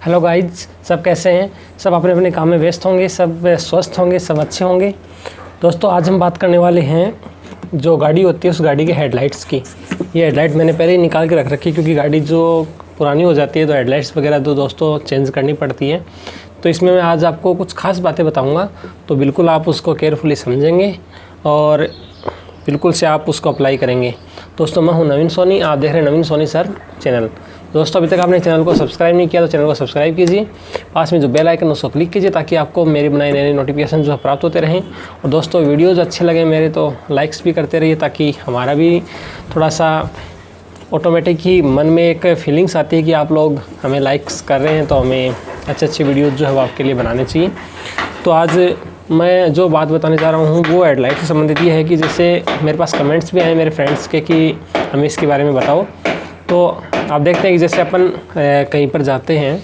Hello guys, सब कैसे हैं। सब अपने अपने काम में व्यस्त होंगे, सब स्वस्थ होंगे, सब अच्छे होंगे। दोस्तों, आज हम बात करने वाले हैं जो गाड़ी होती है उस गाड़ी के हेडलाइट्स की। ये हेडलाइट मैंने पहले ही निकाल के रख रखी है क्योंकि गाड़ी जो पुरानी हो जाती है तो हेडलाइट्स वगैरह तो दोस्तों चेंज करनी पड़ती है। तो इसमें मैं आज आपको कुछ खास बातें बताऊँगा, तो बिल्कुल आप उसको केयरफुली समझेंगे और बिल्कुल से आप उसको अप्लाई करेंगे। दोस्तों, मैं हूं नवीन सोनी, आप देख रहे हैं नवीन सोनी सर चैनल। दोस्तों, अभी तक आपने चैनल को सब्सक्राइब नहीं किया तो चैनल को सब्सक्राइब कीजिए, पास में जो बेल आइकन उसको क्लिक कीजिए ताकि आपको मेरी बनाई नई नोटिफिकेशन जो है प्राप्त होते रहें। और दोस्तों, वीडियोज़ अच्छे लगे मेरे तो लाइक्स भी करते रहिए ताकि हमारा भी थोड़ा सा ऑटोमेटिक ही मन में एक फीलिंग्स आती है कि आप लोग हमें लाइक्स कर रहे हैं तो हमें अच्छे वीडियोज़ जो है वो आपके लिए बनाने चाहिए। तो आज मैं जो बात बताने जा रहा हूँ वो हेडलाइट से संबंधित ये है कि जैसे मेरे पास कमेंट्स भी आए मेरे फ्रेंड्स के कि हमें इसके बारे में बताओ। तो आप देखते हैं कि जैसे अपन कहीं पर जाते हैं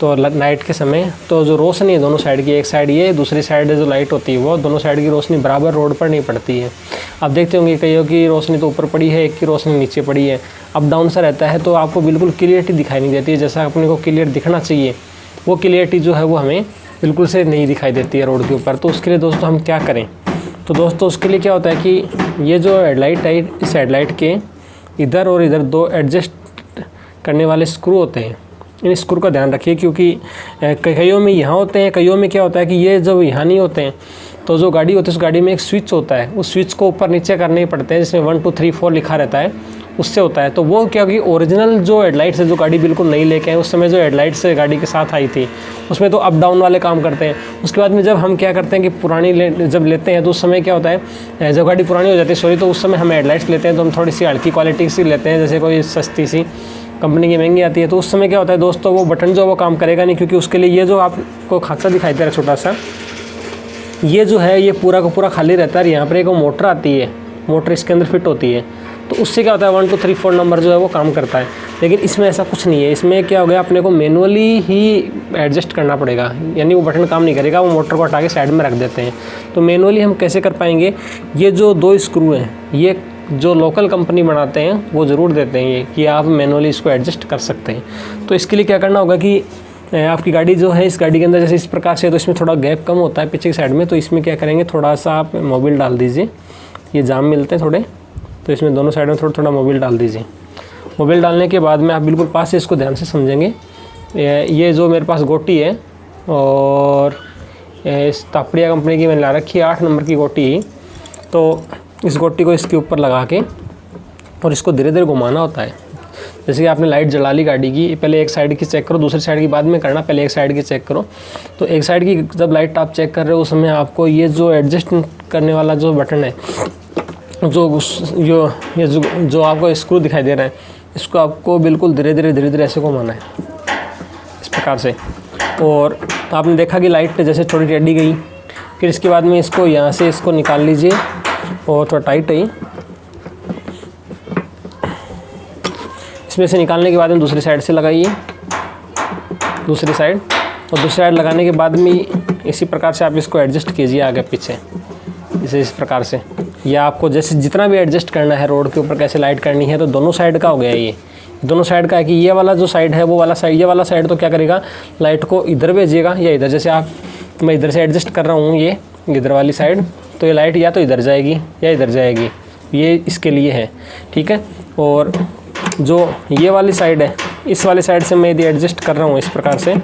तो नाइट के समय तो जो रोशनी है दोनों साइड की, एक साइड ये, दूसरी साइड जो लाइट होती है वो, दोनों साइड की रोशनी बराबर रोड पर नहीं पड़ती है। आप देखते होंगे कईयों की रोशनी तो ऊपर पड़ी है, एक की रोशनी नीचे पड़ी है, अप डाउन सा रहता है, तो आपको बिल्कुल क्लियरिटी दिखाई नहीं देती है। जैसा अपने को क्लियर दिखना चाहिए वो क्लियरिटी जो है वो हमें बिल्कुल से नहीं दिखाई देती है रोड के ऊपर। तो उसके लिए दोस्तों हम क्या करें? तो दोस्तों, उसके लिए क्या होता है कि ये जो हेडलाइट है, इस हेडलाइट के इधर और इधर दो एडजस्ट करने वाले स्क्रू होते हैं। इन स्क्रू का ध्यान रखिए क्योंकि कईयों में यहाँ होते हैं, कईयों में क्या होता है कि ये जब यहाँ नहीं होते हैं तो जो गाड़ी होती है उस गाड़ी में एक स्विच होता है, उस स्विच को ऊपर नीचे करने पड़ते हैं जिसमें 1 2 3 4 लिखा रहता है, उससे होता है। तो वो क्या कि ओरिजिनल जो हेडलाइट्स है जो गाड़ी बिल्कुल नई लेके आए उस समय जो हेडलाइट्स गाड़ी के साथ आई थी उसमें तो अप डाउन वाले काम करते हैं। उसके बाद में जब हम क्या करते हैं कि पुरानी जब लेते हैं तो उस समय क्या होता है, जब गाड़ी पुरानी हो जाती है तो उस समय हम हेडलाइट्स लेते हैं तो हम थोड़ी सी हल्की क्वालिटी सी लेते हैं, जैसे कोई सस्ती सी कंपनी की महंगी आती है। तो उस समय क्या होता है दोस्तों, वो बटन जो वो काम करेगा नहीं क्योंकि उसके लिए ये जो आपको खासा दिखाई दे रहा है छोटा सा, ये जो है ये पूरा का पूरा खाली रहता है। यहाँ पर एक मोटर आती है, मोटर इसके अंदर फिट होती है, तो उससे क्या होता है 1 2 3 4 नंबर जो है वो काम करता है। लेकिन इसमें ऐसा कुछ नहीं है, इसमें क्या हो गया अपने को मैनुअली ही एडजस्ट करना पड़ेगा, यानी वो बटन काम नहीं करेगा, वो मोटर को हटा के साइड में रख देते हैं। तो मैनुअली हम कैसे कर पाएंगे? ये जो 2 स्क्रू हैं ये जो लोकल कंपनी बनाते हैं वो ज़रूर देते हैं ये कि आप मैनुअली इसको एडजस्ट कर सकते हैं। तो इसके लिए क्या करना होगा कि आपकी गाड़ी जो है, इस गाड़ी के अंदर जैसे इस प्रकार से, तो इसमें थोड़ा गैप कम होता है पीछे की साइड में, तो इसमें क्या करेंगे थोड़ा सा आप मोबिल डाल दीजिए। ये जाम मिलते हैं थोड़े, तो इसमें दोनों साइड में थोड़ा थोड़ा मोबिल डाल दीजिए। मोबिल डालने के बाद में आप बिल्कुल पास से इसको ध्यान से समझेंगे। ये जो मेरे पास गोटी है और इस तापड़िया कंपनी की मैंने ला रखी है 8 नंबर की गोटी, तो इस गोटी को इसके ऊपर लगा के और इसको धीरे धीरे घुमाना होता है। जैसे कि आपने लाइट जला ली गाड़ी की, पहले एक साइड की चेक करो, दूसरी साइड की बाद में करना, पहले एक साइड की चेक करो। तो एक साइड की जब लाइट आप चेक कर रहे हो उस समय आपको ये जो एडजस्ट करने वाला जो बटन है, जो आपको स्क्रू दिखाई दे रहा है, इसको आपको बिल्कुल धीरे धीरे ऐसे घुमाना है इस प्रकार से। और आपने देखा कि लाइट जैसे थोड़ी टेढ़ी गई, फिर इसके बाद में इसको यहाँ से इसको निकाल लीजिए और थोड़ा टाइट है। इसमें से निकालने के बाद में दूसरी साइड से लगाइए, दूसरी साइड, और दूसरी साइड लगाने के बाद में इसी प्रकार से आप इसको एडजस्ट कीजिए आगे पीछे, जैसे इस प्रकार से। या आपको जैसे जितना भी एडजस्ट करना है रोड के ऊपर कैसे लाइट करनी है, तो दोनों साइड का हो गया ये, दोनों साइड का है कि ये वाला जो साइड है वो वाला साइड, ये वाला साइड तो क्या करेगा लाइट को इधर भेजिएगा या इधर। जैसे मैं इधर से एडजस्ट कर रहा हूँ ये इधर वाली साइड, तो ये लाइट या तो इधर जाएगी या इधर जाएगी, ये इसके लिए है, ठीक है। और जो ये वाली साइड है, इस वाली साइड से मैं यदि एडजस्ट कर रहा हूँ इस प्रकार से,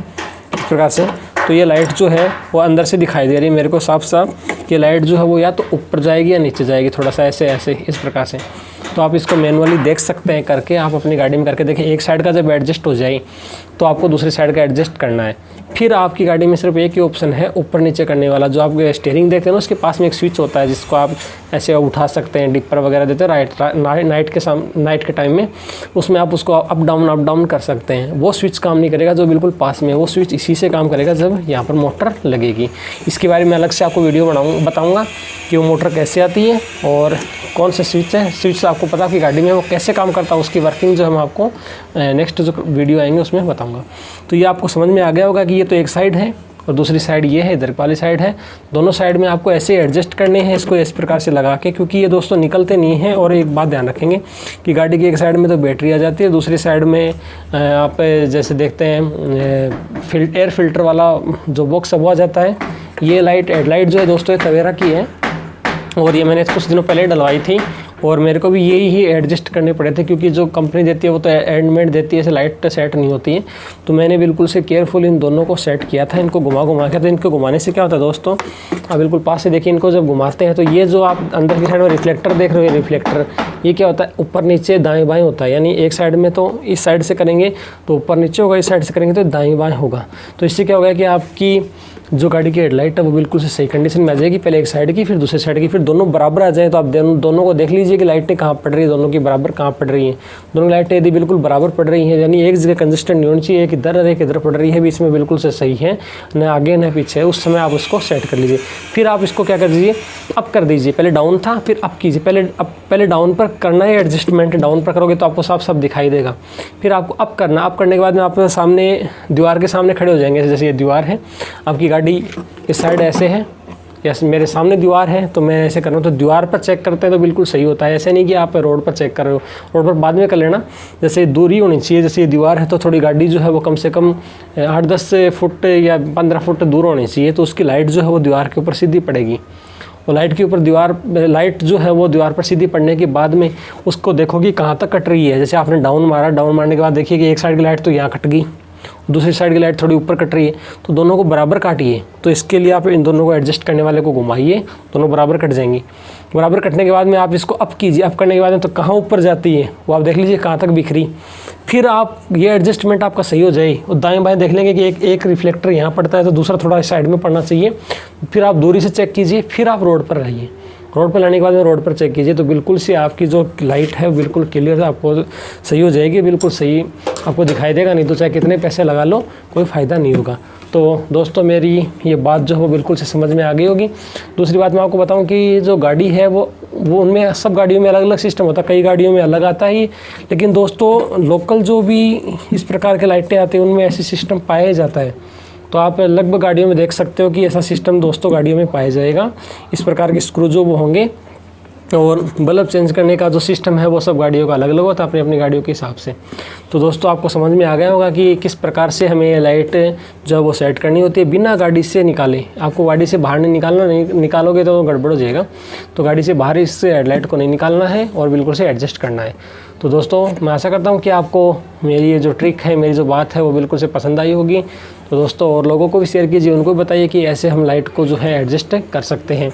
तो ये लाइट जो है वो अंदर से दिखाई दे रही है मेरे को साफ साफ। ये लाइट जो है वो या तो ऊपर जाएगी या नीचे जाएगी, थोड़ा सा ऐसे इस प्रकार से। तो आप इसको मैनुअली देख सकते हैं करके, आप अपनी गाड़ी में करके देखें। एक साइड का जब एडजस्ट हो जाए तो आपको दूसरी साइड का एडजस्ट करना है। फिर आपकी गाड़ी में सिर्फ एक ही ऑप्शन है ऊपर नीचे करने वाला, जो आप स्टीयरिंग देखते हैं ना उसके पास में एक स्विच होता है जिसको आप ऐसे उठा सकते हैं, डिपर वगैरह देते हैं नाइट के टाइम में, उसमें आप उसको अप डाउन कर सकते हैं। वो स्विच काम नहीं करेगा जो बिल्कुल पास में, वो स्विच इसी से काम करेगा जब यहाँ पर मोटर लगेगी। इसके बारे में अलग से आपको वीडियो बताऊँगा कि वो मोटर कैसे आती है और कौन से स्विच है, स्विच आपको पता कि गाड़ी में वो कैसे काम करता है, उसकी वर्किंग जो हम आपको नेक्स्ट जो वीडियो आएंगे उसमें बताऊंगा। तो ये आपको समझ में आ गया होगा कि ये तो एक साइड है और दूसरी साइड ये है, इधर वाली साइड है। दोनों साइड में आपको ऐसे एडजस्ट करने हैं इसको इस प्रकार से लगा के, क्योंकि ये दोस्तों निकलते नहीं हैं। और एक बात ध्यान रखेंगे कि गाड़ी की एक साइड में तो बैटरी आ जाती है, दूसरी साइड में आप जैसे देखते हैं एयर फिल्टर वाला जो बॉक्स वो आ जाता है। ये लाइट हेडलाइट जो है दोस्तों ये तवेरा की है और ये मैंने कुछ दिनों पहले डलवाई थी और मेरे को भी यही ही एडजस्ट करने पड़े थे, क्योंकि जो कंपनी देती है वो तो एंडमेड देती है, ऐसे लाइट सेट नहीं होती है। तो मैंने बिल्कुल से केयरफुल इन दोनों को सेट किया था, इनको घुमा के। तो इनको घुमाने से क्या होता है दोस्तों, आप बिल्कुल पास से देखिए, इनको जब घुमाते हैं तो ये जो आप अंदर की साइड में रिफ्लेक्टर देख रहे हो, रिफ्लेक्टर ये क्या होता है, ऊपर नीचे दाएँ बाएँ होता है। यानी एक साइड में तो इस साइड से करेंगे तो ऊपर नीचे होगा, इस साइड से करेंगे तो दाएँ बाएँ होगा। तो इससे क्या होगा कि आपकी जो गाड़ी की हेडलाइट है वो बिल्कुल से सही कंडीशन में आ जाएगी। पहले एक साइड की, फिर दूसरी साइड की, फिर दोनों बराबर आ जाए। तो आप दोनों को देख लीजिए कि लाइटें कहाँ पड़ रही है, दोनों की बराबर कहाँ पड़ रही हैं। दोनों लाइटें यदि बिल्कुल बराबर पड़ रही हैं, यानी एक जगह कंसिस्टेंट नहीं होनी चाहिए, एक इधर और एक इधर पड़ रही है, बीच में बिल्कुल से सही है, न आगे न पीछे है, उस समय आप उसको सेट कर लीजिए। फिर आप इसको क्या कर दीजिए, अप कर दीजिए। पहले डाउन था फिर अप कीजिए, पहले डाउन पर करना है एडजस्टमेंट, डाउन पर करोगे तो आपको साफ साफ दिखाई देगा। फिर आपको अप करना, अप करने के बाद में आप सामने दीवार के सामने खड़े हो जाएंगे। जैसे ये दीवार है, आपकी गाड़ी इस साइड ऐसे है, या मेरे सामने दीवार है तो मैं ऐसे कर रहा हूँ। तो दीवार पर चेक करते हैं तो बिल्कुल सही होता है। ऐसे नहीं कि आप रोड पर चेक कर रहे हो, रोड पर बाद में कर लेना। जैसे दूरी होनी चाहिए, जैसे ये दीवार है तो थोड़ी गाड़ी जो है वो कम से कम 8-10 फुट या 15 फुट दूर होनी चाहिए। तो उसकी लाइट जो है वो दीवार के ऊपर सीधी पड़ेगी। और लाइट के ऊपर लाइट जो है वो दीवार पर सीधी पड़ने के बाद में उसको देखोगी कहाँ तक कट रही है। जैसे आपने डाउन मारा, डाउन मारने के बाद देखिए कि एक साइड की लाइट तो यहाँ कट गई, दूसरी साइड की लाइट थोड़ी ऊपर कट रही है, तो दोनों को बराबर काटिए। तो इसके लिए आप इन दोनों को एडजस्ट करने वाले को घुमाइए, दोनों बराबर कट जाएंगी। बराबर कटने के बाद में आप इसको अप कीजिए, अप करने के बाद में तो कहाँ ऊपर जाती है वो आप देख लीजिए कहाँ तक बिखरी। फिर आप ये एडजस्टमेंट आपका सही हो जाए और दाएं बाएं देख लेंगे कि एक रिफ्लेक्टर यहाँ पड़ता है तो दूसरा थोड़ा साइड में पड़ना चाहिए। फिर आप दूरी से चेक कीजिए, फिर आप रोड पर रहिए। रोड पर लाने के बाद में रोड पर चेक कीजिए तो बिल्कुल से आपकी जो लाइट है बिल्कुल क्लियर आपको सही हो जाएगी, बिल्कुल सही आपको दिखाई देगा। नहीं तो चाहे कितने पैसे लगा लो कोई फ़ायदा नहीं होगा। तो दोस्तों मेरी ये बात जो है वो बिल्कुल से समझ में आ गई होगी। दूसरी बात मैं आपको बताऊं कि जो गाड़ी है वो उनमें सब गाड़ियों में अलग अलग सिस्टम होता है, कई गाड़ियों में अलग आता है। लेकिन दोस्तों लोकल जो भी इस प्रकार के लाइटें आती हैं उनमें ऐसे सिस्टम पाया जाता है। तो आप लगभग गाड़ियों में देख सकते हो कि ऐसा सिस्टम दोस्तों गाड़ियों में पाया जाएगा। इस प्रकार के स्क्रू जो वो होंगे और बल्ब चेंज करने का जो सिस्टम है वो सब गाड़ियों का अलग अलग होता है अपनी अपनी गाड़ियों के हिसाब से। तो दोस्तों आपको समझ में आ गया होगा कि किस प्रकार से हमें ये लाइट जो है वो सेट करनी होती है बिना गाड़ी से निकाले। आपको गाड़ी से बाहर नहीं निकालना, नहीं निकालोगे तो गड़बड़ हो जाएगा। तो गाड़ी से बाहर इस हेडलाइट को नहीं निकालना है और बिल्कुल से एडजस्ट करना है। तो दोस्तों मैं आशा करता हूँ कि आपको मेरी ये जो ट्रिक है, मेरी जो बात है वो बिल्कुल से पसंद आई होगी। तो दोस्तों और लोगों को भी शेयर कीजिए, उनको भी बताइए कि ऐसे हम लाइट को जो है एडजस्ट कर सकते हैं।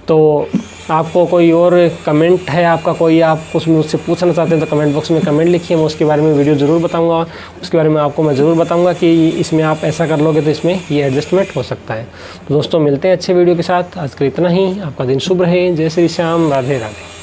तो आपको कोई और कमेंट है आपका, कोई आप कुछ मुझसे पूछना चाहते हैं तो कमेंट बॉक्स में कमेंट लिखिए, मैं उसके बारे में वीडियो ज़रूर बताऊंगा। उसके बारे में आपको मैं ज़रूर बताऊंगा कि इसमें आप ऐसा कर लोगे तो इसमें ये एडजस्टमेंट हो सकता है। तो दोस्तों मिलते हैं अच्छे वीडियो के साथ। आज के इतना ही। आपका दिन शुभ रहे। जय श्री श्याम। राधे राधे।